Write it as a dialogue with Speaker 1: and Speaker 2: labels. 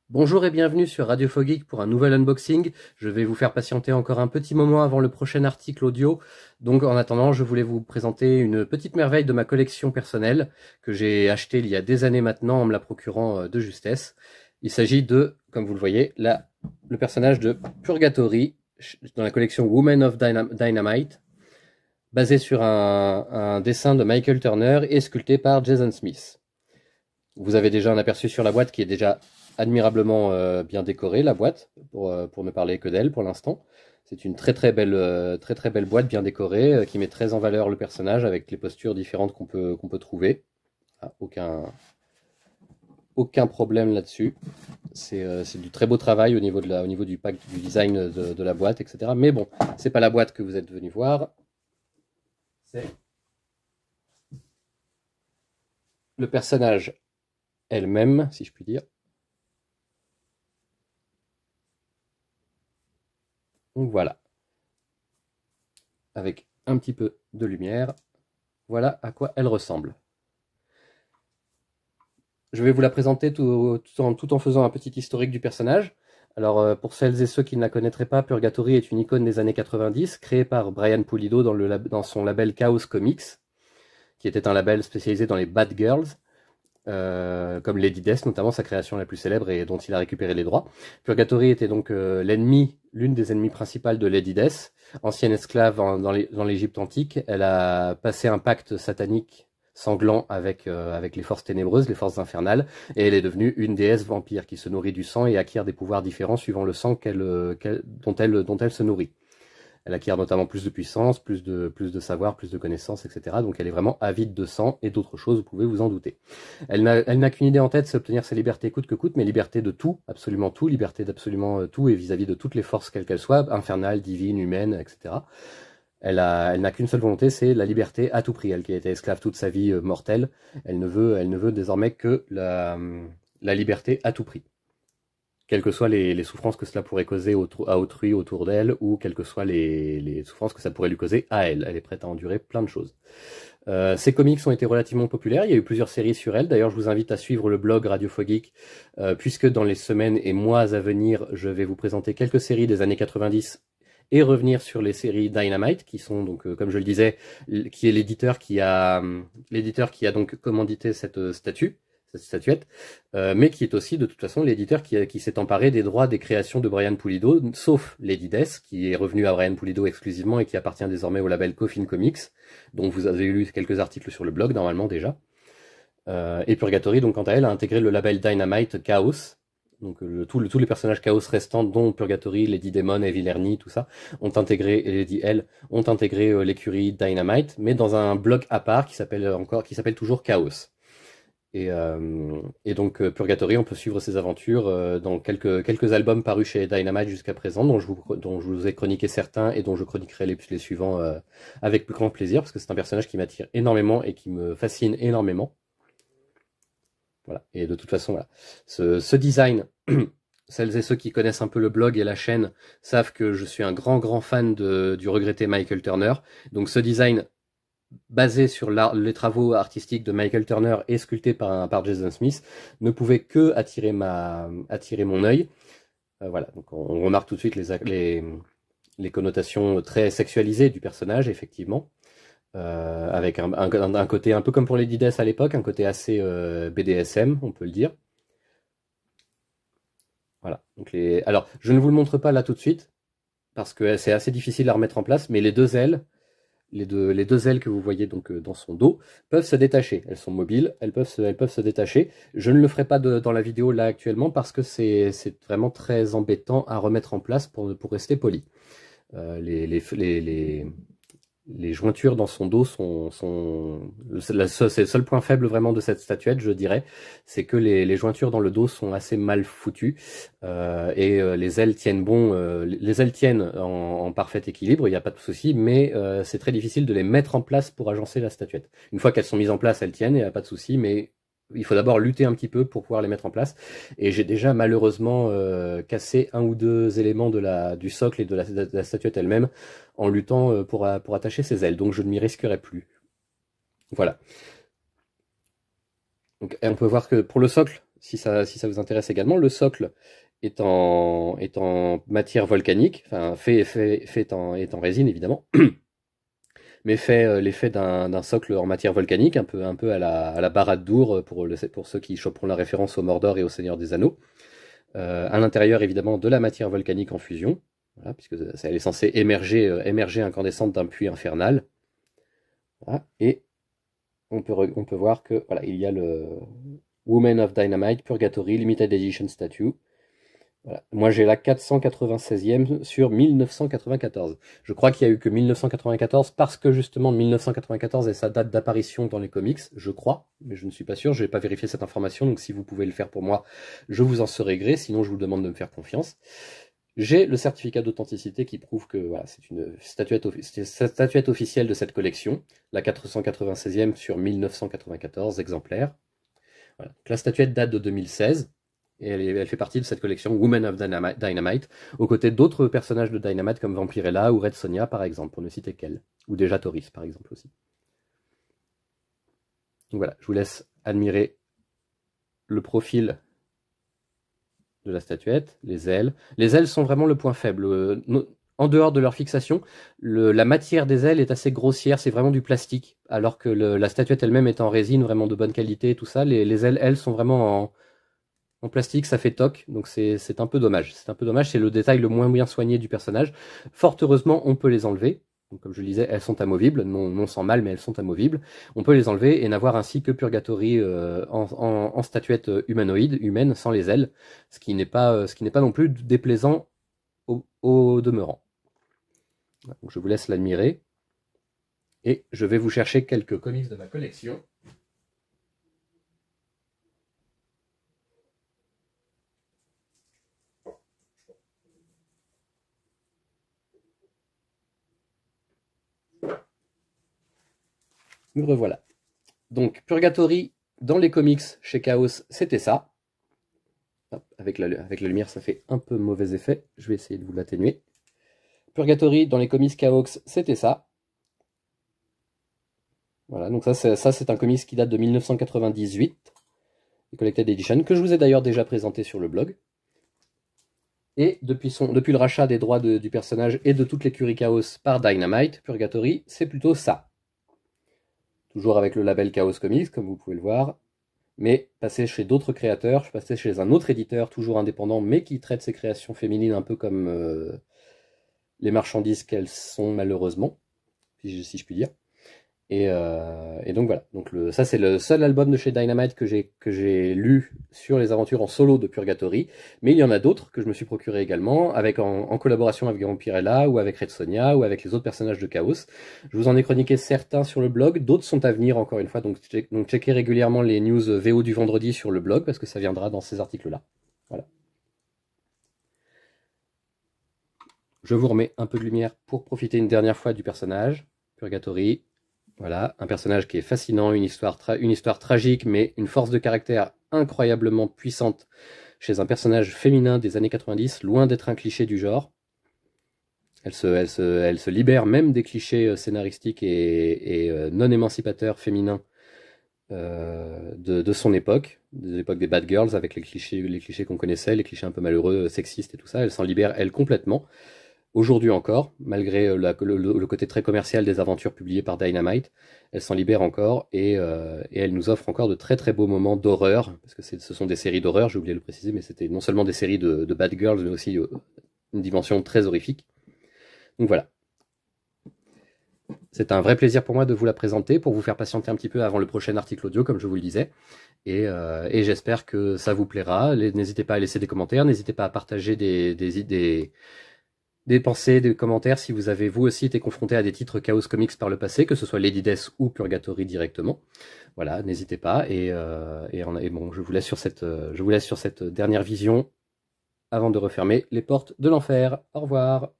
Speaker 1: Bonjour et bienvenue sur Radio Fogeek pour un nouvel unboxing. Je vais vous faire patienter encore un petit moment avant le prochain article audio. Donc en attendant, je voulais vous présenter une petite merveille de ma collection personnelle que j'ai achetée il y a des années maintenant en me la procurant de justesse. Il s'agit de, comme vous le voyez, le personnage de Purgatory dans la collection Women of Dynamite, basé sur un dessin de Michael Turner et sculpté par Jason Smith. Vous avez déjà un aperçu sur la boîte qui est déjà admirablement bien décorée, la boîte, pour ne parler que d'elle pour l'instant. C'est une très très belle boîte bien décorée qui met très en valeur le personnage avec les postures différentes qu'on peut trouver. Ah, aucun problème là-dessus. C'est du très beau travail au niveau du pack, du design de la boîte, etc. Mais bon, c'est pas la boîte que vous êtes venu voir. C'est le personnage elle-même, si je puis dire. Donc voilà, avec un petit peu de lumière, voilà à quoi elle ressemble. Je vais vous la présenter tout en faisant un petit historique du personnage. Alors pour celles et ceux qui ne la connaîtraient pas, Purgatory est une icône des années 90, créée par Brian Pulido dans son label Chaos Comics, qui était un label spécialisé dans les bad girls. Comme Lady Death, notamment sa création la plus célèbre et dont il a récupéré les droits. Purgatory était donc l'une des ennemies principales de Lady Death, ancienne esclave dans l'Égypte antique. Elle a passé un pacte satanique sanglant avec les forces ténébreuses, les forces infernales, et elle est devenue une déesse vampire qui se nourrit du sang et acquiert des pouvoirs différents suivant le sang dont elle se nourrit. Elle acquiert notamment plus de puissance, plus de savoir, plus de connaissances, etc. Donc elle est vraiment avide de sang et d'autres choses, vous pouvez vous en douter. Elle n'a qu'une idée en tête, c'est obtenir sa liberté coûte que coûte, mais liberté de tout, liberté d'absolument tout et vis-à-vis de toutes les forces quelles qu'elles soient, infernales, divines, humaines, etc. Elle n'a qu'une seule volonté, c'est la liberté à tout prix. Elle qui a été esclave toute sa vie mortelle, elle ne veut désormais que la liberté à tout prix. Quelles que soient les souffrances que cela pourrait causer à autrui autour d'elle, ou quelles que soient les souffrances que ça pourrait lui causer à elle. Elle est prête à endurer plein de choses. Ces comics ont été relativement populaires, il y a eu plusieurs séries sur elle. D'ailleurs, je vous invite à suivre le blog Radio Fogeek, puisque dans les semaines et mois à venir, je vais vous présenter quelques séries des années 90 et revenir sur les séries Dynamite, qui sont donc, comme je le disais, qui est l'éditeur qui a donc commandité cette statuette, mais qui est aussi de toute façon l'éditeur qui s'est emparé des droits des créations de Brian Pulido, sauf Lady Death, qui est revenu à Brian Pulido exclusivement et qui appartient désormais au label Coffin Comics, dont vous avez lu quelques articles sur le blog normalement déjà. Et Purgatory, donc quant à elle, a intégré le label Dynamite Chaos. Donc tous les personnages Chaos restants, dont Purgatory, Lady Demon, Evil Ernie, tout ça, et Lady Hell, ont intégré l'écurie Dynamite, mais dans un bloc à part qui s'appelle toujours Chaos. Et donc Purgatory, on peut suivre ses aventures dans quelques albums parus chez Dynamite jusqu'à présent, dont je vous ai chroniqué certains et dont je chroniquerai les suivants avec plus grand plaisir, parce que c'est un personnage qui m'attire énormément et qui me fascine énormément. Voilà. Et de toute façon, voilà. Ce design, celles et ceux qui connaissent un peu le blog et la chaîne savent que je suis un grand fan du regretté Michael Turner. Donc ce design basé sur les travaux artistiques de Michael Turner et sculpté par Jason Smith, ne pouvait que attirer mon œil. Voilà, donc on remarque tout de suite les connotations très sexualisées du personnage, effectivement, avec un côté un peu comme pour Lady Death à l'époque, un côté assez BDSM, on peut le dire. Voilà. Donc alors, je ne vous le montre pas là tout de suite, parce que c'est assez difficile à remettre en place, mais les deux ailes, les deux ailes que vous voyez donc dans son dos peuvent se détacher. Elles sont mobiles, elles peuvent se détacher. Je ne le ferai pas dans la vidéo là actuellement parce que c'est vraiment très embêtant à remettre en place pour rester poli. Les jointures dans son dos c'est le seul point faible vraiment de cette statuette, je dirais, c'est que les jointures dans le dos sont assez mal foutues les ailes tiennent les ailes tiennent en parfait équilibre, il n'y a pas de souci, mais c'est très difficile de les mettre en place pour agencer la statuette. Une fois qu'elles sont mises en place, elles tiennent, il n'y a pas de souci, mais il faut d'abord lutter un petit peu pour pouvoir les mettre en place. Et j'ai déjà malheureusement cassé un ou deux éléments du socle et de la statuette elle-même en luttant pour attacher ses ailes. Donc je ne m'y risquerai plus. Voilà. Donc, et on peut voir que pour le socle, si ça vous intéresse également, le socle est en matière volcanique, enfin est en résine évidemment, mais fait l'effet d'un socle en matière volcanique, un peu à la Barad-dûr pour ceux qui choperont la référence au Mordor et au Seigneur des Anneaux. À l'intérieur évidemment de la matière volcanique en fusion, voilà, puisque elle est censée émerger incandescente d'un puits infernal. Voilà, et on peut voir que voilà, il y a le Women of Dynamite Purgatory Limited Edition Statue. Voilà. Moi j'ai la 496e sur 1994. Je crois qu'il y a eu que 1994 parce que justement 1994 est sa date d'apparition dans les comics, je crois, mais je ne suis pas sûr, je n'ai pas vérifié cette information, donc si vous pouvez le faire pour moi, je vous en serai gré, sinon je vous demande de me faire confiance. J'ai le certificat d'authenticité qui prouve que voilà, c'est une statuette officielle de cette collection, la 496e sur 1994 exemplaires. Voilà. Donc, la statuette date de 2016. Et elle fait partie de cette collection Women of Dynamite, aux côtés d'autres personnages de Dynamite comme Vampirella ou Red Sonja par exemple, pour ne citer qu'elle. Ou déjà Toris par exemple aussi. Donc voilà, je vous laisse admirer le profil de la statuette, les ailes. Les ailes sont vraiment le point faible. En dehors de leur fixation, la matière des ailes est assez grossière, c'est vraiment du plastique, alors que la statuette elle-même est en résine, vraiment de bonne qualité et tout ça. Les ailes, elles, sont vraiment en plastique, ça fait toc, donc c'est un peu dommage. C'est un peu dommage, c'est le détail le moins bien soigné du personnage. Fort heureusement, on peut les enlever. Donc, comme je le disais, elles sont amovibles, non sans mal, mais elles sont amovibles. On peut les enlever et n'avoir ainsi que Purgatory en statuette humanoïde, humaine, sans les ailes, ce qui n'est pas non plus déplaisant au demeurant. Donc, je vous laisse l'admirer. Et je vais vous chercher quelques comics de ma collection. Me revoilà. Donc, Purgatory, dans les comics, chez Chaos, c'était ça. Hop, avec la lumière, ça fait un peu mauvais effet. Je vais essayer de vous l'atténuer. Purgatory, dans les comics Chaos, c'était ça. Voilà, donc ça c'est un comics qui date de 1998, Collected Edition, que je vous ai d'ailleurs déjà présenté sur le blog. Et depuis le rachat des droits du personnage et de toute l'écurie Chaos par Dynamite, Purgatory, c'est plutôt ça. Toujours avec le label Chaos Comics, comme vous pouvez le voir, mais passé chez d'autres créateurs, je suis passé chez un autre éditeur, toujours indépendant, mais qui traite ses créations féminines un peu comme les marchandises qu'elles sont malheureusement, si je puis dire. Et donc voilà, donc ça c'est le seul album de chez Dynamite que j'ai lu sur les aventures en solo de Purgatory, mais il y en a d'autres que je me suis procuré également, en collaboration avec Vampirella, ou avec Red Sonja, ou avec les autres personnages de Chaos. Je vous en ai chroniqué certains sur le blog, d'autres sont à venir encore une fois, donc checkez régulièrement les news VO du vendredi sur le blog, parce que ça viendra dans ces articles-là. Voilà. Je vous remets un peu de lumière pour profiter une dernière fois du personnage, Purgatory. Voilà, un personnage qui est fascinant, une histoire tragique, mais une force de caractère incroyablement puissante chez un personnage féminin des années 90, loin d'être un cliché du genre. Elle se libère même des clichés scénaristiques et non émancipateurs féminins de son époque, de l'époque des bad girls, avec les clichés qu'on connaissait, les clichés un peu malheureux, sexistes et tout ça. Elle s'en libère, elle, complètement. Aujourd'hui encore, malgré le côté très commercial des aventures publiées par Dynamite, elle s'en libère encore et elle nous offre encore de très très beaux moments d'horreur, parce que ce sont des séries d'horreur, j'ai oublié de le préciser, mais c'était non seulement des séries de bad girls, mais aussi une dimension très horrifique. Donc voilà. C'est un vrai plaisir pour moi de vous la présenter, pour vous faire patienter un petit peu avant le prochain article audio, comme je vous le disais. Et j'espère que ça vous plaira. N'hésitez pas à laisser des commentaires, n'hésitez pas à partager des idées, des pensées, des commentaires si vous avez vous aussi été confronté à des titres Chaos Comics par le passé, que ce soit Lady Death ou Purgatory directement. Voilà, n'hésitez pas. Et bon, je vous laisse sur cette dernière vision avant de refermer les portes de l'enfer. Au revoir.